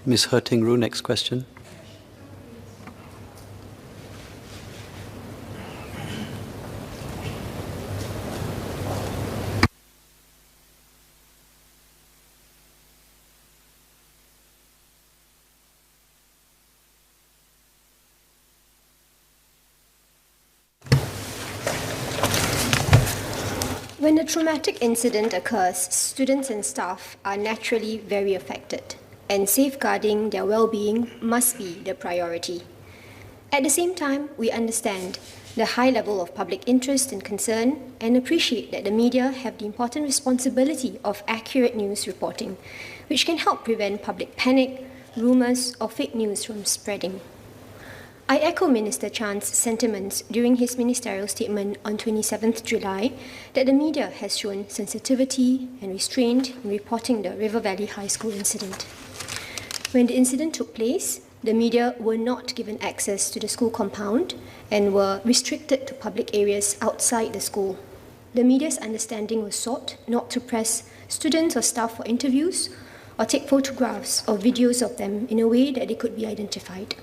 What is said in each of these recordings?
Ms. Herting-Ru, next question. When a traumatic incident occurs, students and staff are naturally very affected, and safeguarding their well-being must be the priority. At the same time, we understand the high level of public interest and concern and appreciate that the media have the important responsibility of accurate news reporting, which can help prevent public panic, rumours, or fake news from spreading. I echo Minister Chan's sentiments during his ministerial statement on 27th July that the media has shown sensitivity and restraint in reporting the River Valley High School incident. When the incident took place, the media were not given access to the school compound and were restricted to public areas outside the school. The media's understanding was sought not to press students or staff for interviews or take photographs or videos of them in a way that they could be identified.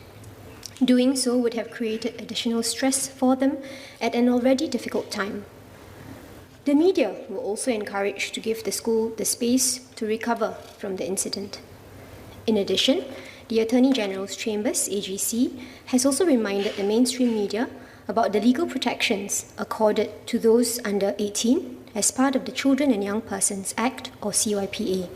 Doing so would have created additional stress for them at an already difficult time. The media were also encouraged to give the school the space to recover from the incident. In addition, the Attorney General's Chambers, AGC, has also reminded the mainstream media about the legal protections accorded to those under 18 as part of the Children and Young Persons Act, or CYPA.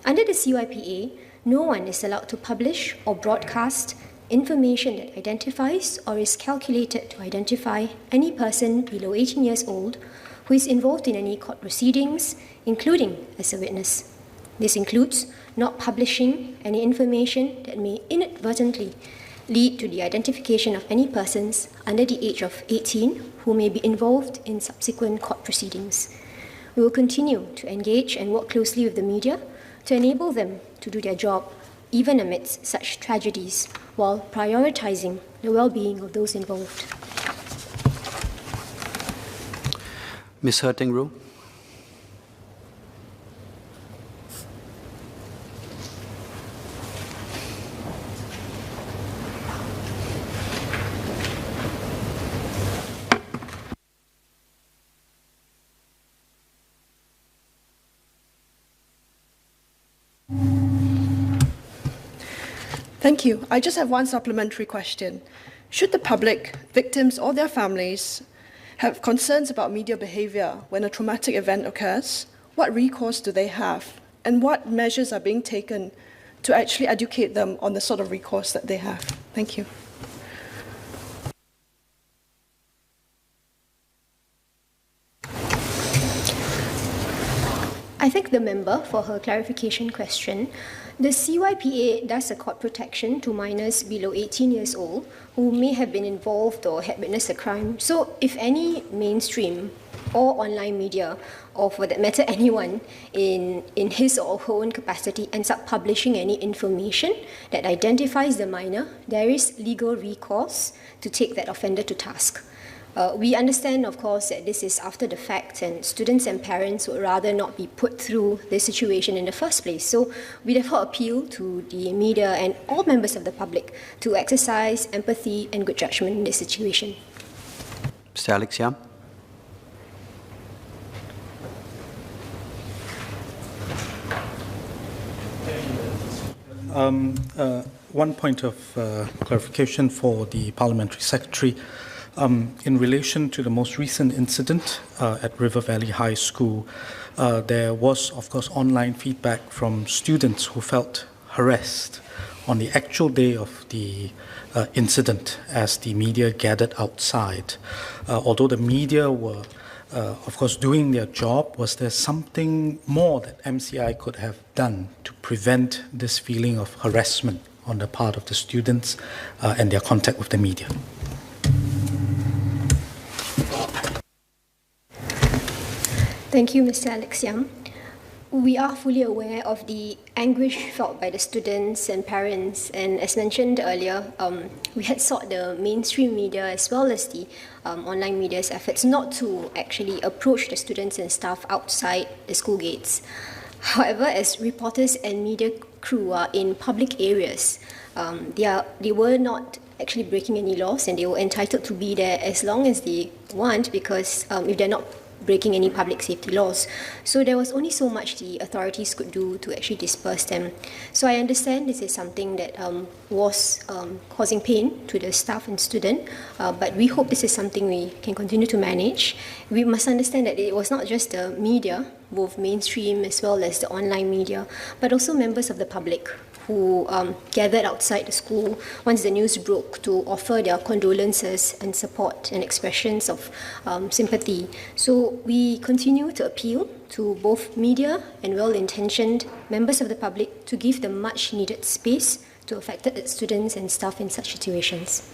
Under the CYPA, no one is allowed to publish or broadcast information that identifies or is calculated to identify any person below 18 years old who is involved in any court proceedings, including as a witness. This includes not publishing any information that may inadvertently lead to the identification of any persons under the age of 18 who may be involved in subsequent court proceedings. We will continue to engage and work closely with the media to enable them to do their job, even amidst such tragedies, while prioritizing the well-being of those involved. Ms. Herting-Ru. Thank you. I just have one supplementary question. Should the public, victims or their families have concerns about media behavior when a traumatic event occurs? What recourse do they have? And what measures are being taken to actually educate them on the sort of recourse that they have? Thank you. I thank the member for her clarification question. The CYPA does accord protection to minors below 18 years old who may have been involved or had witnessed a crime. So if any mainstream or online media, or for that matter anyone in his or her own capacity ends up publishing any information that identifies the minor, there is legal recourse to take that offender to task. We understand, of course, that this is after the fact and students and parents would rather not be put through this situation in the first place. So we therefore appeal to the media and all members of the public to exercise empathy and good judgment in this situation. Mr. Alex Yam. One point of clarification for the Parliamentary Secretary. In relation to the most recent incident at River Valley High School, there was, of course, online feedback from students who felt harassed on the actual day of the incident as the media gathered outside. Although the media were, of course, doing their job, was there something more that MCI could have done to prevent this feeling of harassment on the part of the students and their contact with the media? Thank you, Mr. Alex Yam. We are fully aware of the anguish felt by the students and parents, and as mentioned earlier, we had sought the mainstream media as well as the online media's efforts not to actually approach the students and staff outside the school gates. However, as reporters and media crew are in public areas, they were not actually breaking any laws, and they were entitled to be there as long as they want, because if they're not breaking any public safety laws. So there was only so much the authorities could do to actually disperse them. So I understand this is something that was causing pain to the staff and student, but we hope this is something we can continue to manage. We must understand that it was not just the media, both mainstream as well as the online media, but also members of the public who gathered outside the school once the news broke to offer their condolences and support and expressions of sympathy. So we continue to appeal to both media and well-intentioned members of the public to give the much-needed space to affected students and staff in such situations.